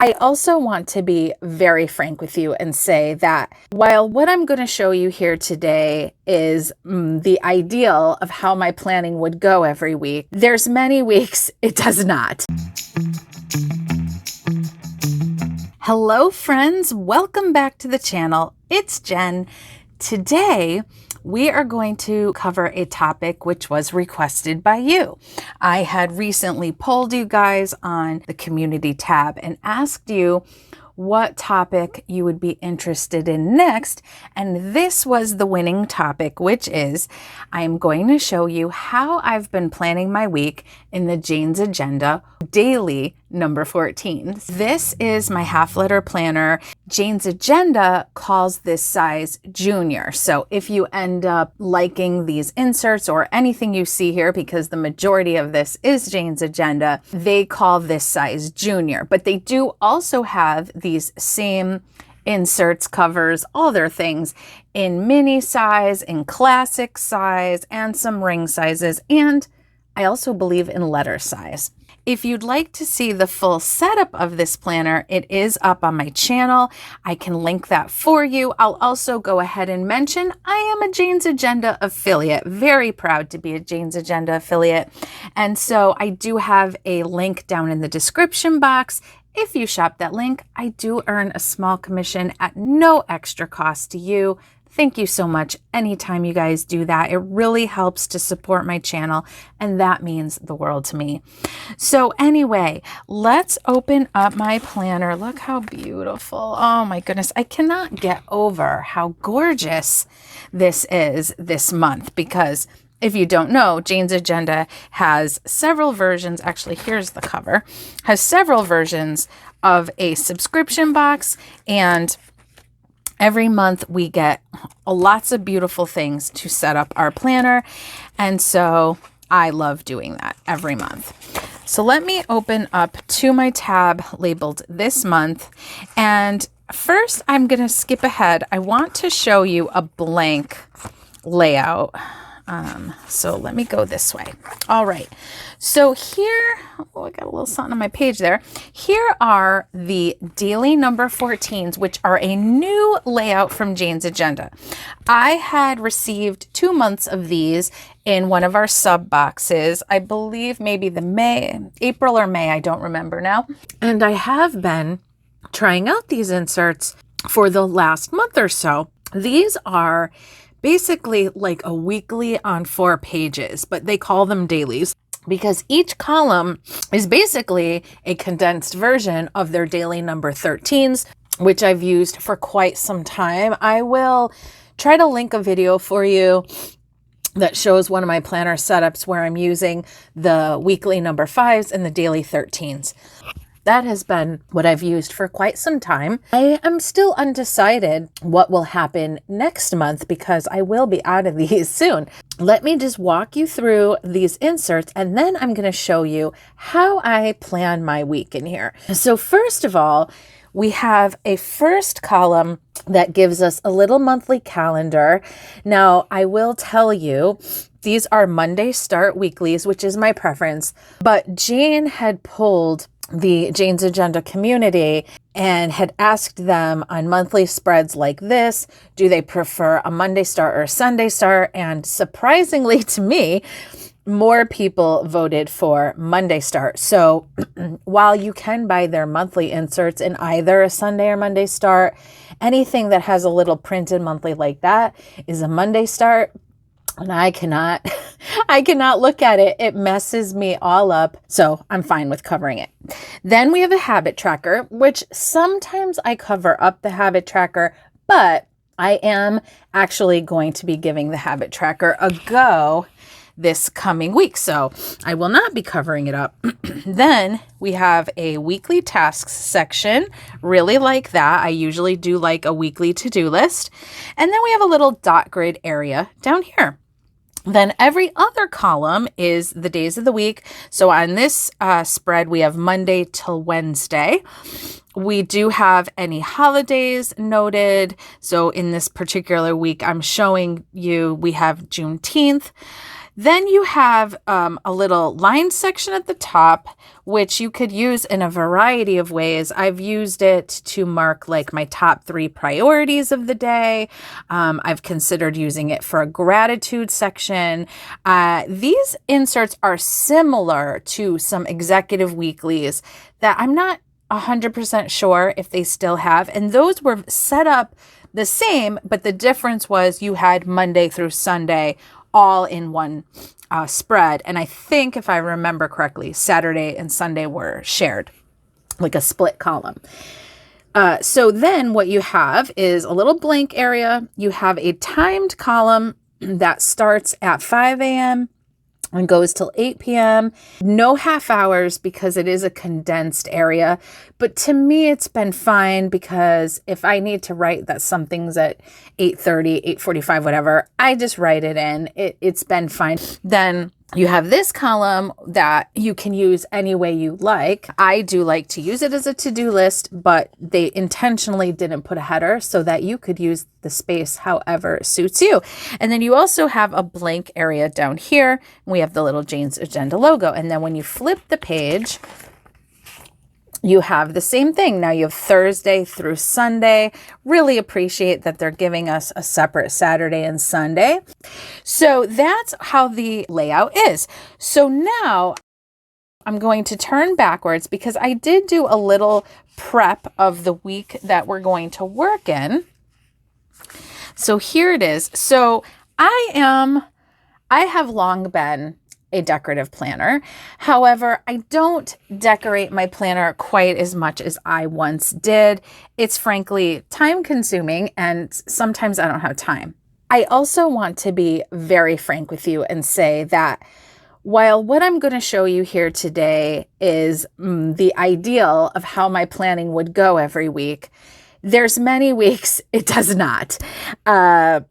I also want to be very frank with you and say that while what I'm going to show you here today is the ideal of how my planning would go every week, there's many weeks it does not. Hello friends, welcome back to the channel. It's Jen. Today, we are going to cover a topic which was requested by you. I had recently polled you guys on the community tab and asked you what topic you would be interested in next. And this was the winning topic, which is I'm going to show you how I've been planning my week in the Jane's Agenda daily number 14. This is my half letter planner. Jane's Agenda calls this size junior. So if you end up liking these inserts or anything you see here, because the majority of this is Jane's Agenda, they call this size junior. But they do also have these same inserts, covers, all their things in mini size, in classic size, and some ring sizes. And I also believe in letter size. If you'd like to see the full setup of this planner, it is up on my channel. I can link that for you. I'll also go ahead and mention I am a Jane's Agenda affiliate. Very proud to be a Jane's Agenda affiliate. And so I do have a link down in the description box. If you shop that link, I do earn a small commission at no extra cost to you. Thank you so much. Anytime you guys do that, it really helps to support my channel, and that means the world to me. So anyway, let's open up my planner. Look how beautiful. Oh my goodness. I cannot get over how gorgeous this is this month, because if you don't know, Jane's Agenda has several versions. Actually, here's the cover. Has several versions of a subscription box, and every month we get lots of beautiful things to set up our planner. And so I love doing that every month. So let me open up to my tab labeled this month. And first I'm going to skip ahead. I want to show you a blank layout. So let me go this way. All right. So here, oh, I got a little something on my page there. Here are the daily number 14s, which are a new layout from Jane's Agenda. I had received 2 months of these in one of our sub boxes. I believe maybe April or May. I don't remember now. And I have been trying out these inserts for the last month or so. These are basically like a weekly on 4 pages, but they call them dailies because each column is basically a condensed version of their daily number 13s, which I've used for quite some time. I will try to link a video for you that shows one of my planner setups where I'm using the weekly number 5s and the daily 13s. That has been what I've used for quite some time. I am still undecided what will happen next month because I will be out of these soon. Let me just walk you through these inserts, and then I'm going to show you how I plan my week in here. So first of all, we have a first column that gives us a little monthly calendar. Now, I will tell you, these are Monday start weeklies, which is my preference, but Jane had pulled the Jane's Agenda community and had asked them on monthly spreads like this, do they prefer a Monday start or a Sunday start? And surprisingly to me, more people voted for Monday start. So while you can buy their monthly inserts in either a Sunday or Monday start, anything that has a little printed monthly like that is a Monday start. And I cannot look at it. It messes me all up. So I'm fine with covering it. Then we have a habit tracker, which sometimes I cover up the habit tracker, but I am actually going to be giving the habit tracker a go this coming week. So I will not be covering it up. Then we have a weekly tasks section. Really like that. I usually do like a weekly to-do list. And then we have a little dot grid area down here. Then every other column is the days of the week. So on this spread, we have Monday till Wednesday. We do have any holidays noted. So in this particular week, I'm showing you we have Juneteenth. Then you have a little line section at the top, which you could use in a variety of ways. I've used it to mark like my top 3 priorities of the day. I've considered using it for a gratitude section. These inserts are similar to some executive weeklies that I'm not 100% sure if they still have. And those were set up the same, but the difference was you had Monday through Sunday all in one spread. And I think, if I remember correctly, Saturday and Sunday were shared, like a split column. So then what you have is a little blank area. You have a timed column that starts at 5 a.m. and goes till 8 p.m. No half hours because it is a condensed area. But to me, it's been fine because if I need to write that something's at 8:30, 8:45, whatever, I just write it in. It's been fine. Then you have this column that you can use any way you like. I do like to use it as a to-do list, but they intentionally didn't put a header so that you could use the space however suits you. And then you also have a blank area down here. We have the little Jane's Agenda logo. And then when you flip the page, you have the same thing. Now you have Thursday through Sunday. Really appreciate that they're giving us a separate Saturday and Sunday. So that's how the layout is. So now I'm going to turn backwards because I did do a little prep of the week that we're going to work in. So here it is. So I have long been a decorative planner. However, I don't decorate my planner quite as much as I once did. It's frankly time consuming and sometimes I don't have time. I also want to be very frank with you and say that while what I'm going to show you here today is the ideal of how my planning would go every week, there's many weeks it does not.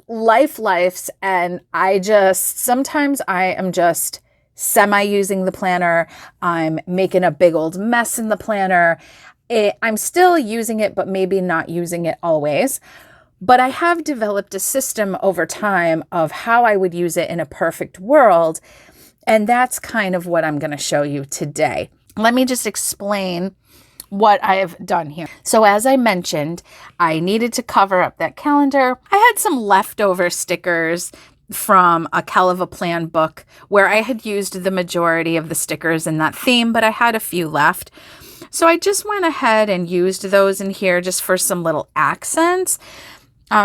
Life's, and sometimes I am just semi-using the planner. I'm making a big old mess in the planner. I'm still using it, but maybe not using it always. But I have developed a system over time of how I would use it in a perfect world. And that's kind of what I'm going to show you today. Let me just explain what I have done here. So as I mentioned, I needed to cover up that calendar. I had some leftover stickers from a Kell of a Plan book where I had used the majority of the stickers in that theme, but I had a few left. So I just went ahead and used those in here just for some little accents.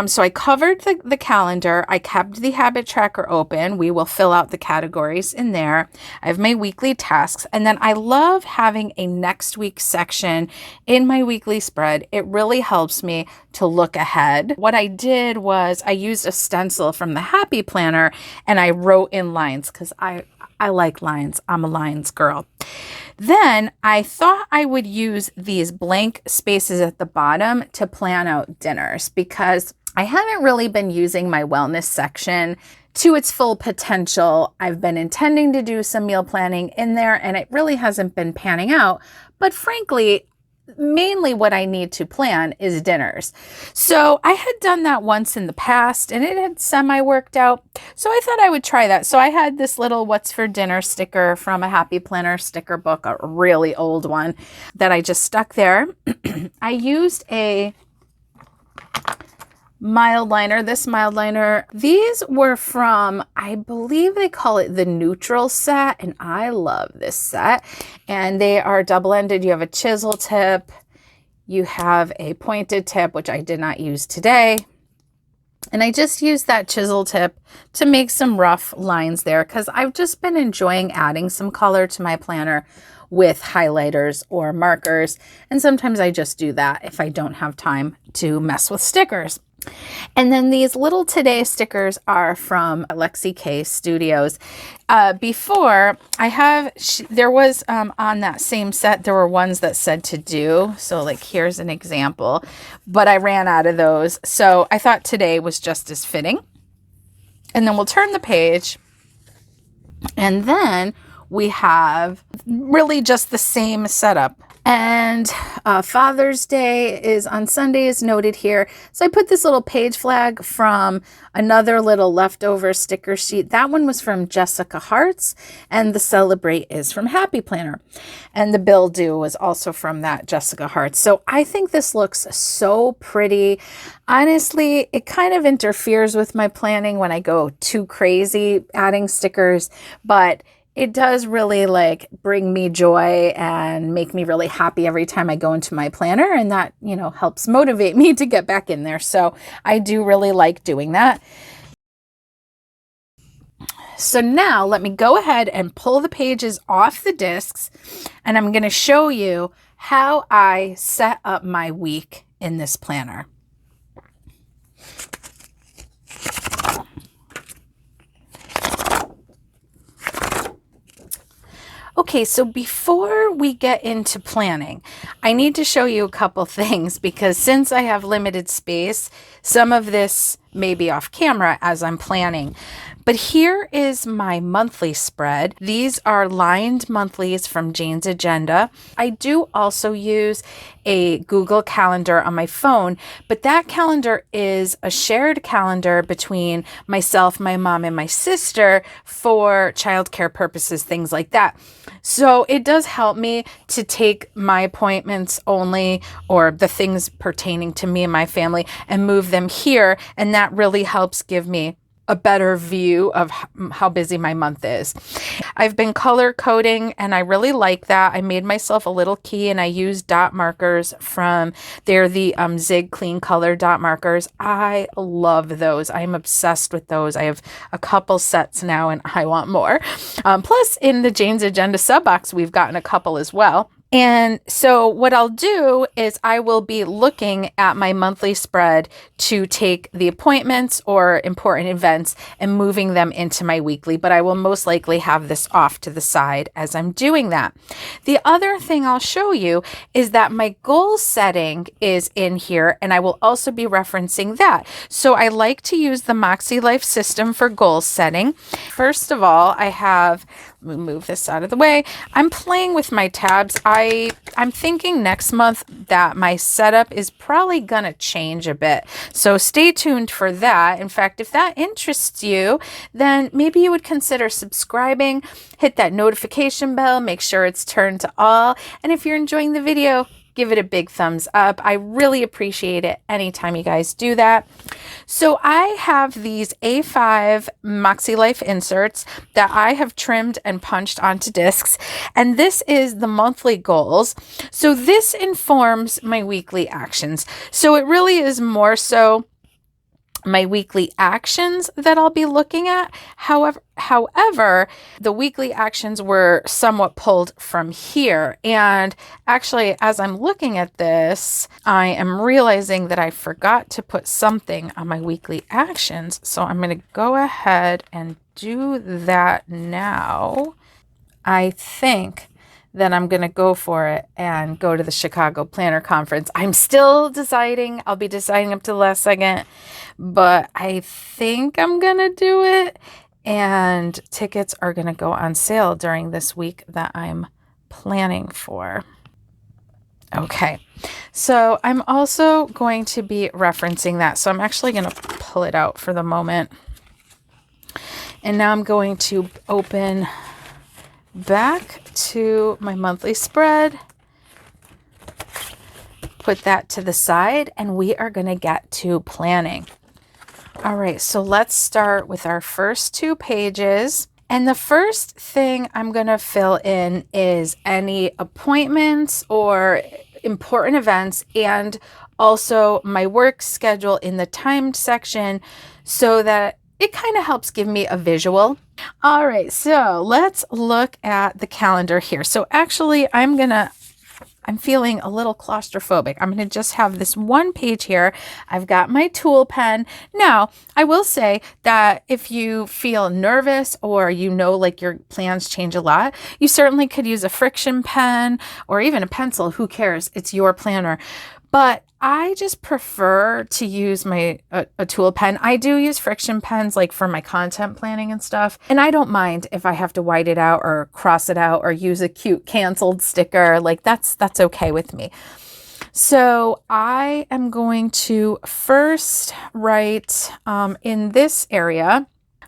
So I covered the calendar. I kept the habit tracker open. We will fill out the categories in there. I have my weekly tasks. And then I love having a next week section in my weekly spread. It really helps me to look ahead. What I did was I used a stencil from the Happy Planner and I wrote in lines because I like lines. I'm a lines girl. Then I thought I would use these blank spaces at the bottom to plan out dinners because I haven't really been using my wellness section to its full potential. I've been intending to do some meal planning in there and it really hasn't been panning out. But frankly, mainly what I need to plan is dinners. So I had done that once in the past and it had semi-worked out. So I thought I would try that. So I had this little What's for Dinner sticker from a Happy Planner sticker book, a really old one that I just stuck there. I used a mild liner, this mild liner. These were from, I believe they call it the Neutral set, and I love this set. And they are double-ended. You have a chisel tip, you have a pointed tip, which I did not use today. And I just used that chisel tip to make some rough lines there because I've just been enjoying adding some color to my planner with highlighters or markers. And sometimes I just do that if I don't have time to mess with stickers. And then these little Today stickers are from Lexi K Studios. Before there was on that same set, there were ones that said to do. So like here's an example, but I ran out of those. So I thought today was just as fitting. And then we'll turn the page. And then we have really just the same setup And Father's Day is on Sunday, is noted here. So I put this little page flag from another little leftover sticker sheet. That one was from Jessica Hearts, and the Celebrate is from Happy Planner. And the Bill Do was also from that Jessica Hearts. So I think this looks so pretty. Honestly, it kind of interferes with my planning when I go too crazy adding stickers, but it does really like bring me joy and make me really happy every time I go into my planner. And that, you know, helps motivate me to get back in there. So I do really like doing that. So now let me go ahead and pull the pages off the discs, and I'm going to show you how I set up my week in this planner. Okay, so before we get into planning, I need to show you a couple things, because since I have limited space, some of this may be off camera as I'm planning. But here is my monthly spread. These are lined monthlies from Jane's Agenda. I do also use a Google Calendar on my phone, but that calendar is a shared calendar between myself, my mom, and my sister for childcare purposes, things like that. So it does help me to take my appointments only, or the things pertaining to me and my family, and move them here. And that really helps give me a better view of how busy my month is. I've been color coding, and I really like that. I made myself a little key, and I use dot markers they're the Zig Clean Color dot markers. I love those. I'm obsessed with those. I have a couple sets now, and I want more. Plus, in the Jane's Agenda sub box, we've gotten a couple as well. And so what I'll do is I will be looking at my monthly spread to take the appointments or important events and moving them into my weekly, but I will most likely have this off to the side as I'm doing that. The other thing I'll show you is that my goal setting is in here, and I will also be referencing that. So I like to use the Moxie Life system for goal setting. First of all, let me move this out of the way. I'm playing with my tabs. I'm thinking next month that my setup is probably going to change a bit. So stay tuned for that. In fact, if that interests you, then maybe you would consider subscribing, hit that notification bell, make sure it's turned to all. And if you're enjoying the video, give it a big thumbs up. I really appreciate it anytime you guys do that. So I have these A5 Moxie Life inserts that I have trimmed and punched onto discs, and this is the monthly goals. So this informs my weekly actions. So it really is more so my weekly actions that I'll be looking at. However, the weekly actions were somewhat pulled from here. And actually, as I'm looking at this, I am realizing that I forgot to put something on my weekly actions. So I'm going to go ahead and do that now. I think then I'm going to go for it and go to the Chicago Planner Conference. I'm still deciding. I'll be deciding up to the last second, but I think I'm going to do it. And tickets are going to go on sale during this week that I'm planning for. Okay, so I'm also going to be referencing that. So I'm actually going to pull it out for the moment. And now I'm going to open back to my monthly spread, put that to the side, and we are going to get to planning. All right, so let's start with our first two pages. And the first thing I'm going to fill in is any appointments or important events, and also my work schedule in the timed section, so that it kind of helps give me a visual. All right, so let's look at the calendar here. So actually, I'm feeling a little claustrophobic. I'm going to just have this one page here. I've got my tool pen. Now, I will say that if you feel nervous, or like your plans change a lot, you certainly could use a friction pen or even a pencil. Who cares? It's your planner. but I just prefer to use a tool pen. I do use friction pens like for my content planning and stuff. And I don't mind if I have to white it out or cross it out or use a cute canceled sticker. Like that's okay with me. So I am going to first write in this area.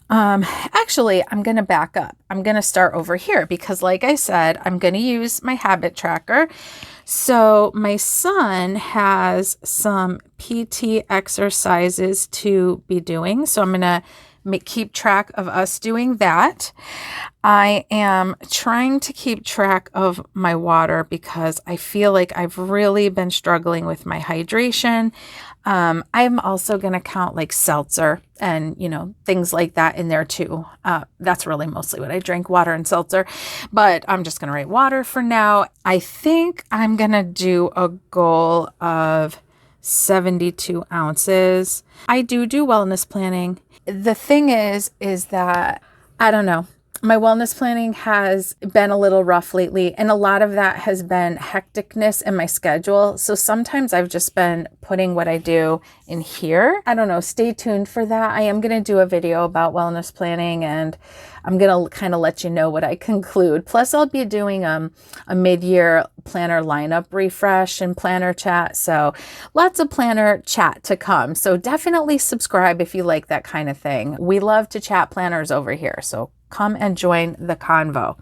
Actually, I'm going to back up. I'm going to start over here because like I said, I'm going to use my habit tracker. So my son has some PT exercises to be doing. So I'm going to keep track of us doing that. I am trying to keep track of my water because I feel like I've really been struggling with my hydration. I'm also going to count like seltzer and, things like that in there too. That's really mostly what I drink, water and seltzer, but I'm just going to write water for now. I think I'm going to do a goal of 72 ounces. I do wellness planning. The thing is that, I don't know, my wellness planning has been a little rough lately, and a lot of that has been hecticness in my schedule. So sometimes I've just been putting what I do in here. I don't know, stay tuned for that. I am going to do a video about wellness planning, and I'm going to kind of let you know what I conclude. Plus, I'll be doing a mid-year planner lineup refresh and planner chat. So lots of planner chat to come. So definitely subscribe if you like that kind of thing. We love to chat planners over here. So come and join the convo.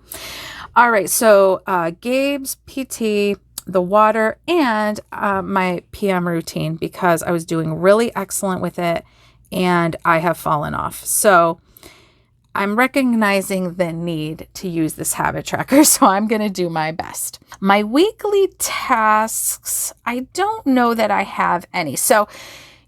All right. So Gabe's PT, the water, and my PM routine, because I was doing really excellent with it and I have fallen off. So I'm recognizing the need to use this habit tracker, so I'm going to do my best. My weekly tasks, I don't know that I have any. So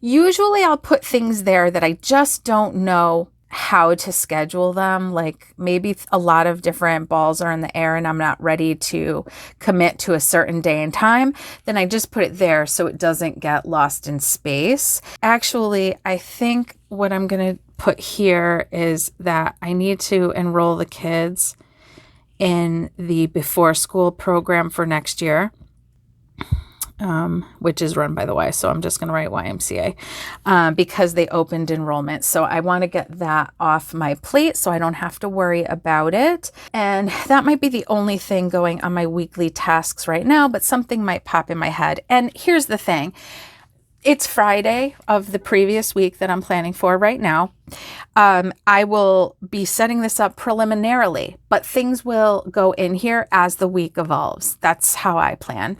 usually I'll put things there that I just don't know how to schedule them. Like maybe a lot of different balls are in the air and I'm not ready to commit to a certain day and time. Then I just put it there so it doesn't get lost in space. Actually, I think what I'm going to put here is that I need to enroll the kids in the before school program for next year, which is run by the Y. So I'm just going to write YMCA because they opened enrollment. So I want to get that off my plate so I don't have to worry about it. And that might be the only thing going on my weekly tasks right now, but something might pop in my head. And here's the thing. It's Friday of the previous week that I'm planning for right now. I will be setting this up preliminarily, but things will go in here as the week evolves. That's how I plan.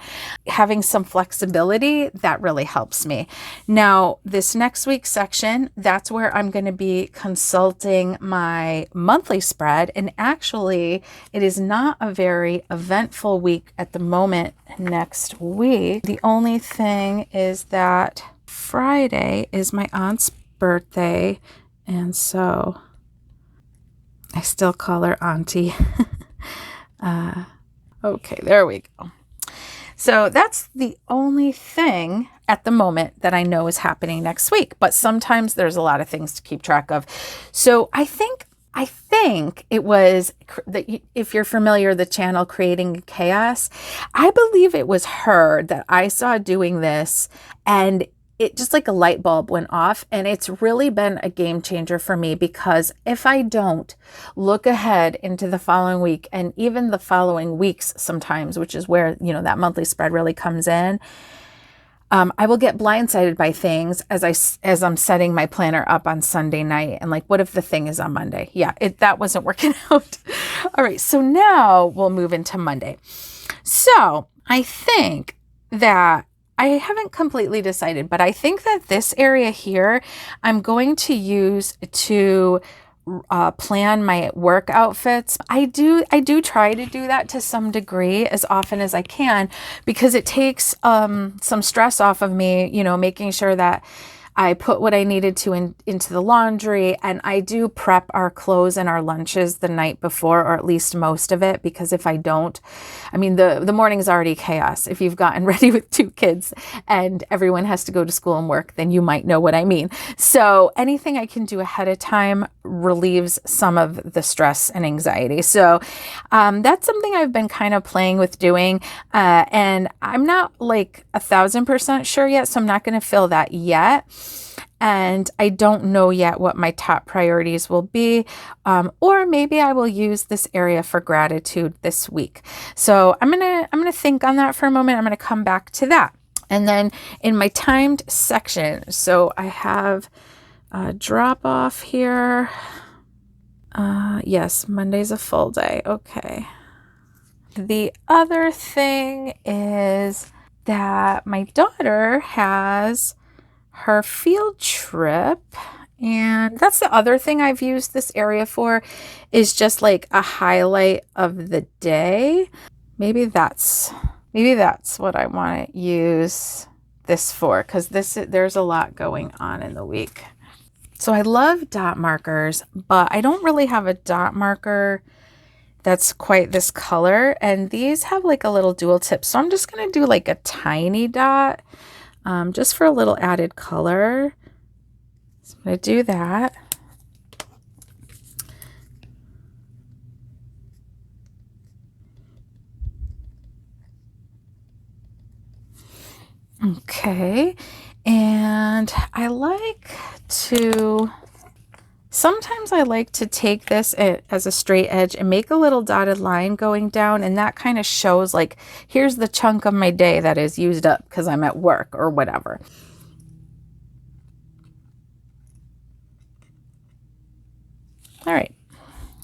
Having some flexibility, that really helps me. Now, this next week's section, that's where I'm going to be consulting my monthly spread. And actually, it is not a very eventful week at the moment next week. The only thing is that Friday is my aunt's birthday. And so I still call her auntie. Okay, there we go. So that's the only thing at the moment that I know is happening next week. But sometimes there's a lot of things to keep track of. So I think it was, if you're familiar, the channel Creating Chaos, I believe it was her that I saw doing this, and it just like a light bulb went off, and it's really been a game changer for me, because if I don't look ahead into the following week and even the following weeks sometimes, which is where, that monthly spread really comes in, I will get blindsided by things as I'm setting my planner up on Sunday night. And like, what if the thing is on Monday? Yeah, that wasn't working out. All right. So now we'll move into Monday. So I think that I haven't completely decided, but I think that this area here, I'm going to use to plan my work outfits. I do try to do that to some degree as often as I can, because it takes some stress off of me, making sure that I put what I needed to into the laundry, and I do prep our clothes and our lunches the night before, or at least most of it, because if I don't, I mean, the morning's already chaos. If you've gotten ready with 2 kids and everyone has to go to school and work, then you might know what I mean. So anything I can do ahead of time relieves some of the stress and anxiety. So that's something I've been kind of playing with doing. And I'm not like 1,000% sure yet, so I'm not going to fill that yet. And I don't know yet what my top priorities will be, or maybe I will use this area for gratitude this week. So I'm gonna think on that for a moment. I'm gonna come back to that. And then in my timed section, so I have a drop off here. Yes, Monday's a full day. Okay. The other thing is that my daughter has her field trip, and that's the other thing I've used this area for, is just like a highlight of the day. Maybe that's what I want to use this for, because there's a lot going on in the week. So I love dot markers, but I don't really have a dot marker that's quite this color, and these have like a little dual tip. So I'm just going to do like a tiny dot, just for a little added color. So I'm going to do that. Okay, and sometimes I like to take this as a straight edge and make a little dotted line going down, and that kind of shows like, here's the chunk of my day that is used up because I'm at work or whatever. All right,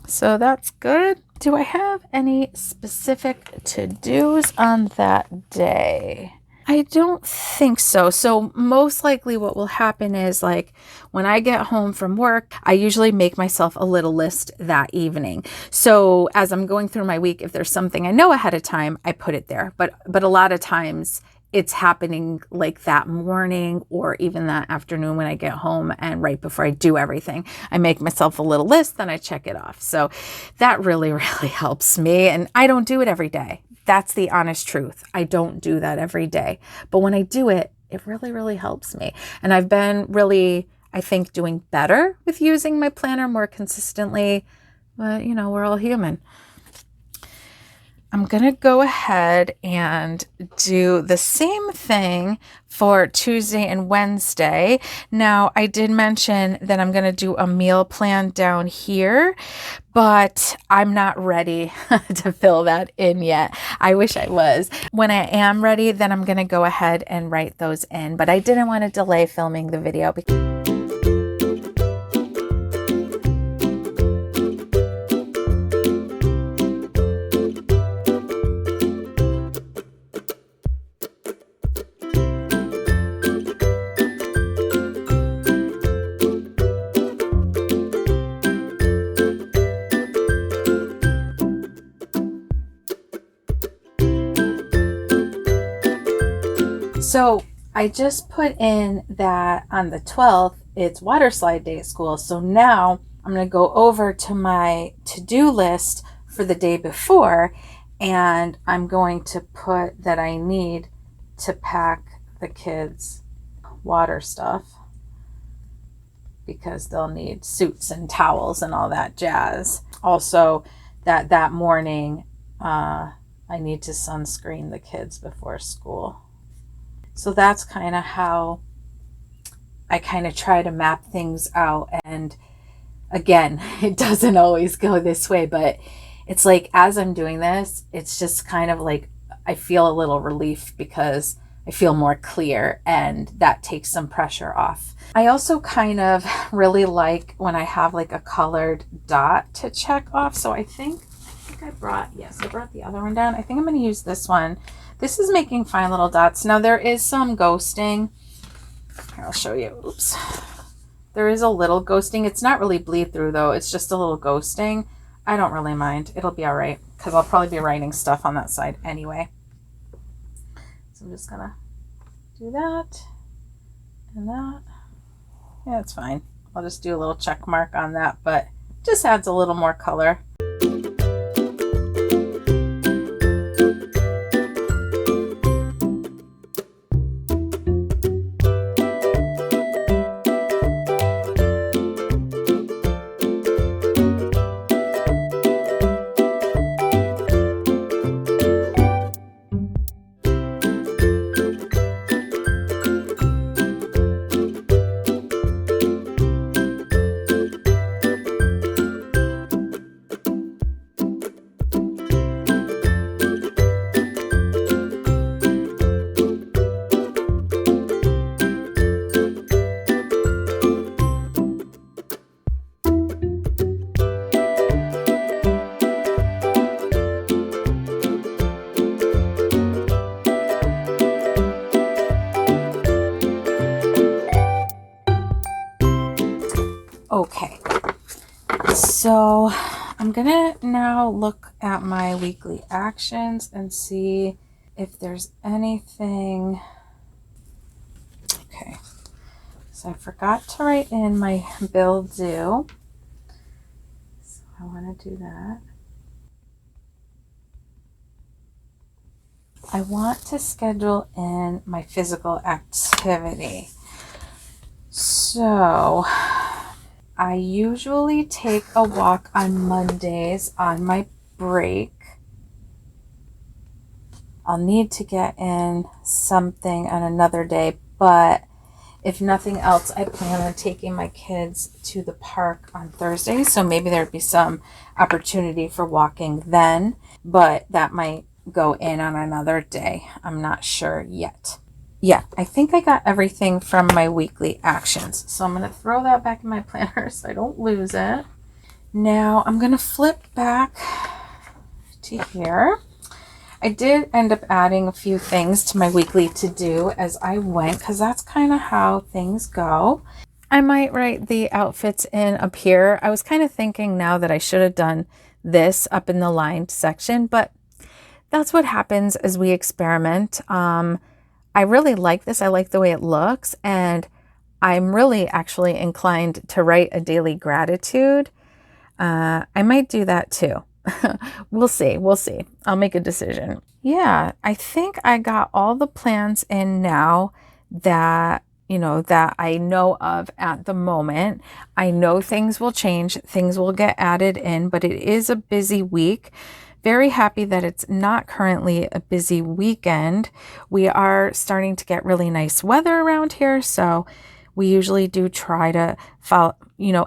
so that's good. Do I have any specific to-dos on that day? I don't think so. So most likely what will happen is, like, when I get home from work, I usually make myself a little list that evening. So as I'm going through my week, if there's something I know ahead of time, I put it there. But a lot of times it's happening like that morning or even that afternoon when I get home, and right before I do everything, I make myself a little list, then I check it off. So that really, really helps me. And I don't do it every day. That's the honest truth. I don't do that every day. But when I do it, it really, really helps me. And I've been really, I think, doing better with using my planner more consistently. But, you know, we're all human. I'm going to go ahead and do the same thing for Tuesday and Wednesday. Now, I did mention that I'm going to do a meal plan down here, but I'm not ready to fill that in yet. I wish I was. When I am ready, then I'm going to go ahead and write those in, but I didn't want to delay filming the video because so I just put in that on the 12th, it's water slide day at school. So now I'm going to go over to my to-do list for the day before, and I'm going to put that I need to pack the kids' water stuff because they'll need suits and towels and all that jazz. Also, that morning, I need to sunscreen the kids before school. So that's kind of how I kind of try to map things out. And again, it doesn't always go this way, but it's like, as I'm doing this, it's just kind of like, I feel a little relief because I feel more clear, and that takes some pressure off. I also kind of really like when I have like a colored dot to check off. So I think I brought the other one down. I think I'm going to use this one. This is making fine little dots. Now there is some ghosting. Here, I'll show you. Oops. There is a little ghosting. It's not really bleed through though. It's just a little ghosting. I don't really mind. It'll be all right because I'll probably be writing stuff on that side anyway. So I'm just gonna do that and that. Yeah, it's fine. I'll just do a little check mark on that, but just adds a little more color. Okay, so I'm gonna now look at my weekly actions and see if there's anything. Okay, so I forgot to write in my bill due, so I want to do that. I want to schedule in my physical activity. So I usually take a walk on Mondays on my break. I'll need to get in something on another day, but if nothing else, I plan on taking my kids to the park on Thursday, so maybe there'd be some opportunity for walking then, but that might go in on another day. I'm not sure yet. Yeah, I think I got everything from my weekly actions. So I'm going to throw that back in my planner so I don't lose it. Now I'm going to flip back to here. I did end up adding a few things to my weekly to-do as I went, because that's kind of how things go. I might write the outfits in up here. I was kind of thinking now that I should have done this up in the lined section, but that's what happens as we experiment. I really like this. I like the way it looks, and I'm really actually inclined to write a daily gratitude. I might do that too. We'll see. We'll see. I'll make a decision. Yeah, I think I got all the plans in now that, that I know of at the moment. I know things will change. Things will get added in, but it is a busy week. Very happy that it's not currently a busy weekend. We are starting to get really nice weather around here, so we usually do try to follow,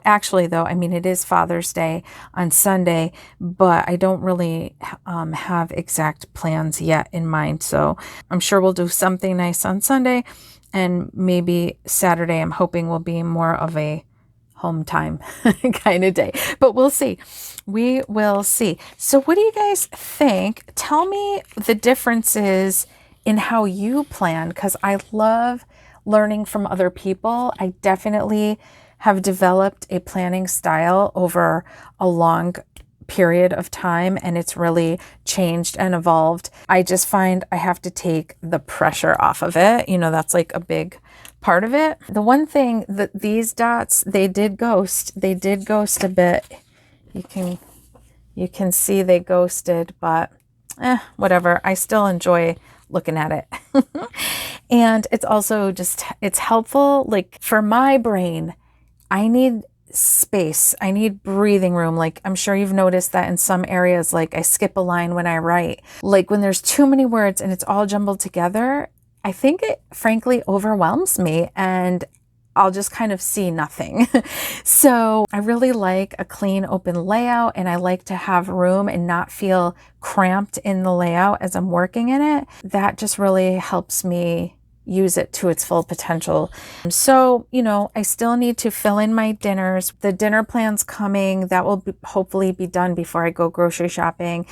actually though, it is Father's Day on Sunday, but I don't really have exact plans yet in mind. So I'm sure we'll do something nice on Sunday, and maybe Saturday I'm hoping will be more of a home time kind of day, but we'll see. We will see. So what do you guys think? Tell me the differences in how you plan, because I love learning from other people. I definitely have developed a planning style over a long period of time, and it's really changed and evolved. I just find I have to take the pressure off of it. That's like a big part of it. The one thing that these dots, they did ghost a bit. You can see they ghosted, but whatever. I still enjoy looking at it. And it's also it's helpful. Like for my brain, I need space. I need breathing room. Like I'm sure you've noticed that in some areas, like I skip a line when I write. Like when there's too many words and it's all jumbled together, I think it frankly overwhelms me and I'll just kind of see nothing. So I really like a clean, open layout, and I like to have room and not feel cramped in the layout as I'm working in it. That just really helps me use it to its full potential. So, I still need to fill in my dinners. The dinner plan's coming. That will hopefully be done before I go grocery shopping.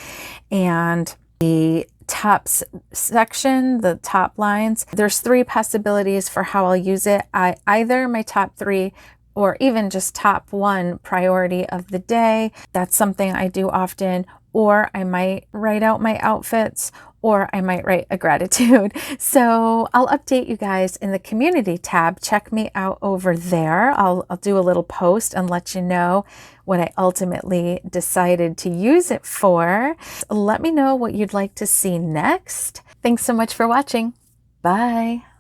And the tops section, the top lines, there's 3 possibilities for how I'll use it. Either my top 3 or even just top 1 priority of the day. That's something I do often. Or I might write out my outfits, or I might write a gratitude. So I'll update you guys in the community tab. Check me out over there. I'll do a little post and let you know what I ultimately decided to use it for. Let me know what you'd like to see next. Thanks so much for watching. Bye.